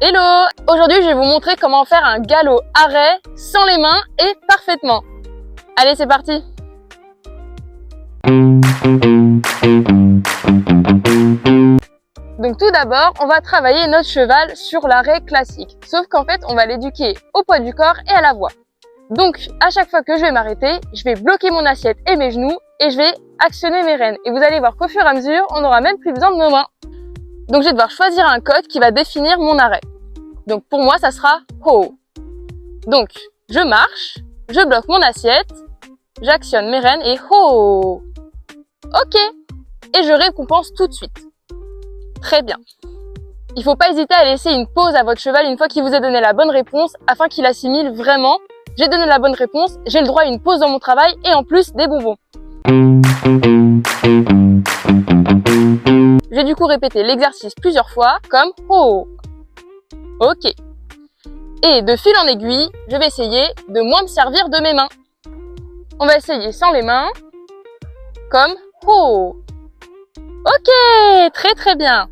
Hello! Aujourd'hui, je vais vous montrer comment faire un galop arrêt sans les mains et parfaitement. Allez, c'est parti! Donc tout d'abord, on va travailler notre cheval sur l'arrêt classique. Sauf qu'en fait, on va l'éduquer au poids du corps et à la voix. Donc, à chaque fois que je vais m'arrêter, je vais bloquer mon assiette et mes genoux et je vais actionner mes rênes. Et vous allez voir qu'au fur et à mesure, on n'aura même plus besoin de nos mains. Donc, je vais devoir choisir un code qui va définir mon arrêt. Donc, pour moi, ça sera ho. Donc, je marche, je bloque mon assiette, j'actionne mes rênes et ho. Ok. Et je récompense tout de suite. Très bien. Il ne faut pas hésiter à laisser une pause à votre cheval une fois qu'il vous a donné la bonne réponse afin qu'il assimile vraiment. J'ai donné la bonne réponse, j'ai le droit à une pause dans mon travail et en plus des bonbons. Je vais du coup répéter l'exercice plusieurs fois comme ho. Ok. Et de fil en aiguille, je vais essayer de moins me servir de mes mains. On va essayer sans les mains comme ho. Ok, très très bien.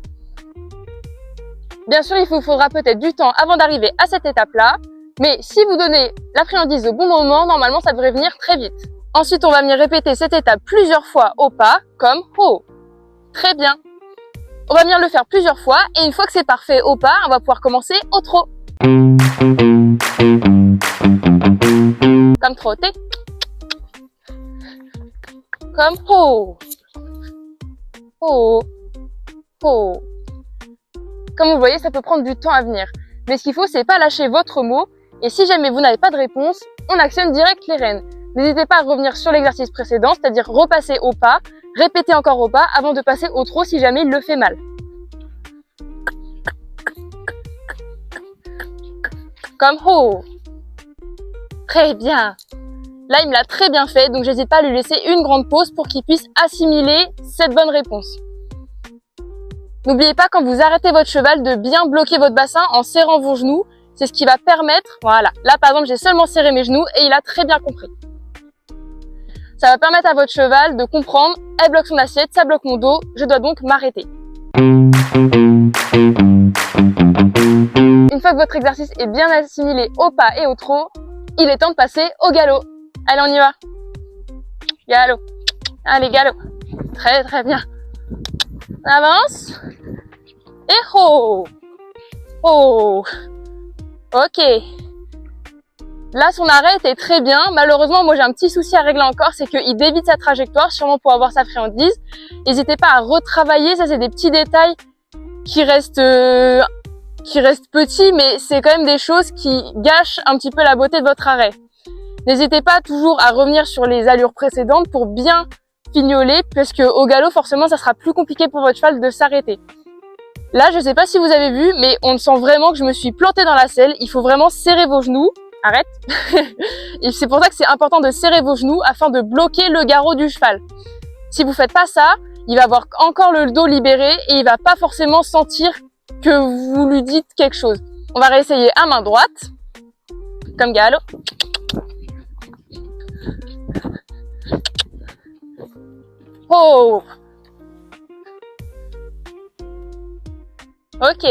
Bien sûr, il vous faudra peut-être du temps avant d'arriver à cette étape-là, mais si vous donnez la friandise au bon moment, normalement ça devrait venir très vite. Ensuite, on va venir répéter cette étape plusieurs fois au pas, comme ho. Très bien. On va venir le faire plusieurs fois, et une fois que c'est parfait au pas, on va pouvoir commencer au trot. Comme trotter. Comme ho. Ho. Ho. Comme vous le voyez, ça peut prendre du temps à venir. Mais ce qu'il faut, c'est pas lâcher votre mot. Et si jamais vous n'avez pas de réponse, on actionne direct les rênes. N'hésitez pas à revenir sur l'exercice précédent, c'est-à-dire repasser au pas, répéter encore au pas avant de passer au trot si jamais il le fait mal. Comme ho. Très bien. Là, il me l'a très bien fait, donc j'hésite pas à lui laisser une grande pause pour qu'il puisse assimiler cette bonne réponse. N'oubliez pas, quand vous arrêtez votre cheval, de bien bloquer votre bassin en serrant vos genoux. C'est ce qui va permettre, voilà. Là, par exemple, j'ai seulement serré mes genoux et il a très bien compris. Ça va permettre à votre cheval de comprendre, elle bloque son assiette, ça bloque mon dos, je dois donc m'arrêter. Une fois que votre exercice est bien assimilé au pas et au trot, il est temps de passer au galop. Allez, on y va. Galop. Allez, galop. Très, très bien. On avance. Et ho. Ho. Ok. Là, son arrêt était très bien. Malheureusement, moi, j'ai un petit souci à régler encore, c'est qu'il dévie sa trajectoire, sûrement pour avoir sa friandise. N'hésitez pas à retravailler. Ça, c'est des petits détails qui restent petits, mais c'est quand même des choses qui gâchent un petit peu la beauté de votre arrêt. N'hésitez pas toujours à revenir sur les allures précédentes pour bien fignoler, parce que au galop, forcément, ça sera plus compliqué pour votre cheval de s'arrêter. Là, je sais pas si vous avez vu, mais on sent vraiment que je me suis plantée dans la selle. Il faut vraiment serrer vos genoux. Arrête. Et c'est pour ça que c'est important de serrer vos genoux afin de bloquer le garrot du cheval. Si vous faites pas ça, il va avoir encore le dos libéré et il va pas forcément sentir que vous lui dites quelque chose. On va réessayer à main droite, comme galop. Oh! Ok.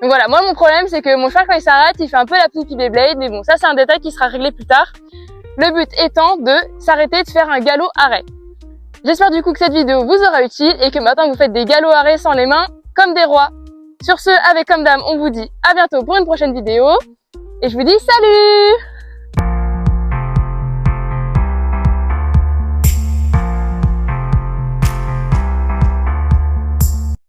Donc voilà, moi mon problème c'est que mon cheval quand il s'arrête, il fait un peu la poupée Beyblade, mais bon, ça c'est un détail qui sera réglé plus tard. Le but étant de s'arrêter, de faire un galop arrêt. J'espère du coup que cette vidéo vous aura utile et que maintenant vous faites des galops arrêts sans les mains comme des rois. Sur ce, avec comme dame, on vous dit à bientôt pour une prochaine vidéo et je vous dis salut!